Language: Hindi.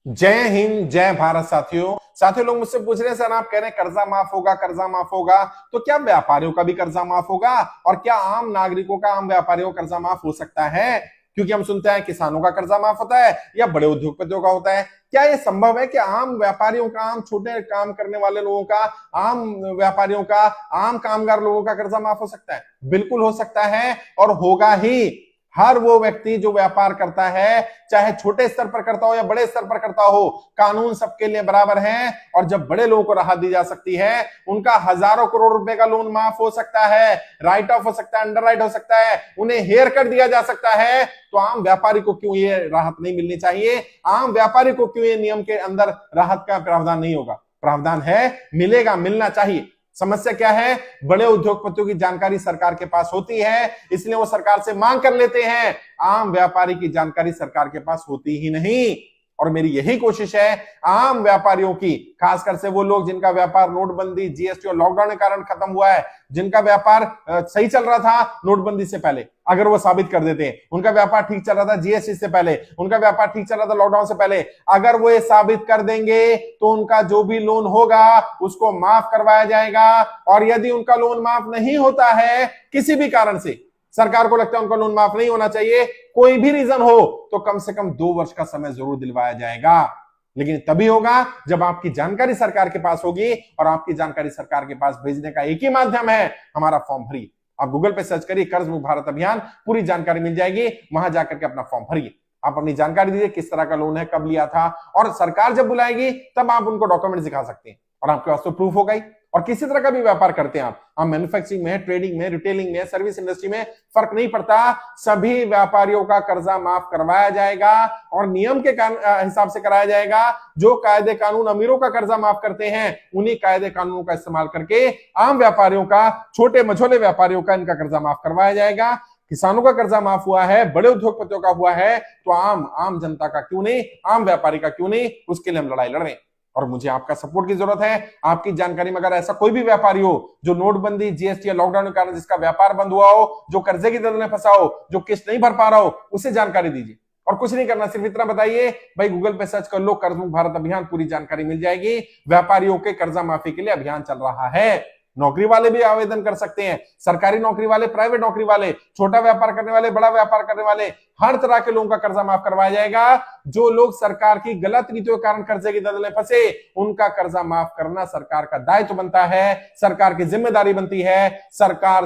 जय हिंद, जय भारत। साथियों लोग मुझसे पूछ रहे हैं, सर आप कह रहे हैं कर्जा माफ होगा, कर्जा माफ होगा, तो क्या व्यापारियों का भी कर्जा माफ होगा और क्या आम नागरिकों का, आम व्यापारियों का कर्जा माफ हो सकता है? क्योंकि हम सुनते हैं किसानों का कर्जा माफ होता है या बड़े उद्योगपतियों का होता है। क्या यह संभव है कि आम व्यापारियों का, आम छोटे काम करने वाले लोगों का, आम व्यापारियों का, आम कामगार लोगों का कर्जा माफ हो सकता है? बिल्कुल हो सकता है और होगा ही। हर वो व्यक्ति जो व्यापार करता है, चाहे छोटे स्तर पर करता हो या बड़े स्तर पर करता हो, कानून सबके लिए बराबर है। और जब बड़े लोगों को राहत दी जा सकती है, उनका हजारों करोड़ रुपए का लोन माफ हो सकता है, राइट ऑफ हो सकता है, अंडर राइट हो सकता है, उन्हें हेयर कट दिया जा सकता है, तो आम व्यापारी को क्यों ये राहत नहीं मिलनी चाहिए? आम व्यापारी को क्यों ये नियम के अंदर राहत का प्रावधान नहीं होगा? प्रावधान है, मिलेगा, मिलना चाहिए। समस्या क्या है? बड़े उद्योगपतियों की जानकारी सरकार के पास होती है, इसलिए वो सरकार से मांग कर लेते हैं। आम व्यापारी की जानकारी सरकार के पास होती ही नहीं। और मेरी यही कोशिश है आम व्यापारियों की, खासकर से वो लोग जिनका व्यापार नोटबंदी, जीएसटी और लॉकडाउन के कारण खत्म हुआ है, जिनका व्यापार सही चल रहा था नोटबंदी से पहले, अगर वो साबित कर देते हैं उनका व्यापार ठीक चल रहा था जीएसटी से पहले, उनका व्यापार ठीक चल रहा था लॉकडाउन से पहले, अगर वो ये साबित कर देंगे तो उनका जो भी लोन होगा उसको माफ करवाया जाएगा। और यदि उनका लोन माफ नहीं होता है किसी भी कारण से, सरकार को लगता है उनका लोन माफ नहीं होना चाहिए, कोई भी रीजन हो, तो कम से कम 2 वर्ष का समय जरूर दिलवाया जाएगा। लेकिन तभी होगा जब आपकी जानकारी सरकार के पास होगी, और आपकी जानकारी सरकार के पास भेजने का एक ही माध्यम है, हमारा फॉर्म भरिए। आप गूगल पे सर्च करिए कर्ज मुक्त भारत अभियान, पूरी जानकारी मिल जाएगी, वहां जाकर के अपना फॉर्म भरिए। आप अपनी जानकारी दीजिए, किस तरह का लोन है, कब लिया था, और सरकार जब बुलाएगी तब आप उनको डॉक्यूमेंट दिखा सकते हैं और आपके पास तो प्रूफ होगा ही। और किसी तरह का भी व्यापार करते हैं आप मैन्युफैक्चरिंग में, ट्रेडिंग में, रिटेलिंग में, सर्विस इंडस्ट्री में, फर्क नहीं पड़ता, सभी व्यापारियों का कर्जा माफ करवाया जाएगा और नियम के हिसाब से कराया जाएगा। जो कायदे कानून अमीरों का कर्जा माफ करते हैं, उन्हीं कायदे कानूनों का इस्तेमाल करके आम व्यापारियों का, छोटे मझोले व्यापारियों का इनका कर्जा माफ करवाया जाएगा। किसानों का कर्जा माफ हुआ है, बड़े उद्योगपतियों का हुआ है, तो आम जनता का क्यों नहीं, आम व्यापारी का क्यों नहीं? उसके लिए हम लड़ाई लड़ रहे हैं और मुझे आपका सपोर्ट की जरूरत है। आपकी जानकारी में अगर ऐसा कोई भी व्यापारी हो जो नोटबंदी, जीएसटी या लॉकडाउन के कारण जिसका व्यापार बंद हुआ हो, जो कर्जे की दलदल में फंसा हो, जो किस्त नहीं भर पा रहा हो, उसे जानकारी दीजिए। और कुछ नहीं करना, सिर्फ इतना बताइए, भाई गूगल पे सर्च कर लो कर्ज मुक्त भारत अभियान, पूरी जानकारी मिल जाएगी। व्यापारियों के कर्जा माफी के लिए अभियान चल रहा है। नौकरी वाले भी आवेदन कर सकते हैं, सरकारी नौकरी वाले, प्राइवेट नौकरी वाले, छोटा व्यापार करने वाले, बड़ा व्यापार करने वाले, हर तरह के लोगों का कर्जा माफ करवाया जाएगा। जो लोग सरकार की गलत नीतियों के कारण कर्जे की दलदल में फंसे, उनका कर्जा माफ करना सरकार का दायित्व बनता है, सरकार की जिम्मेदारी बनती है। सरकार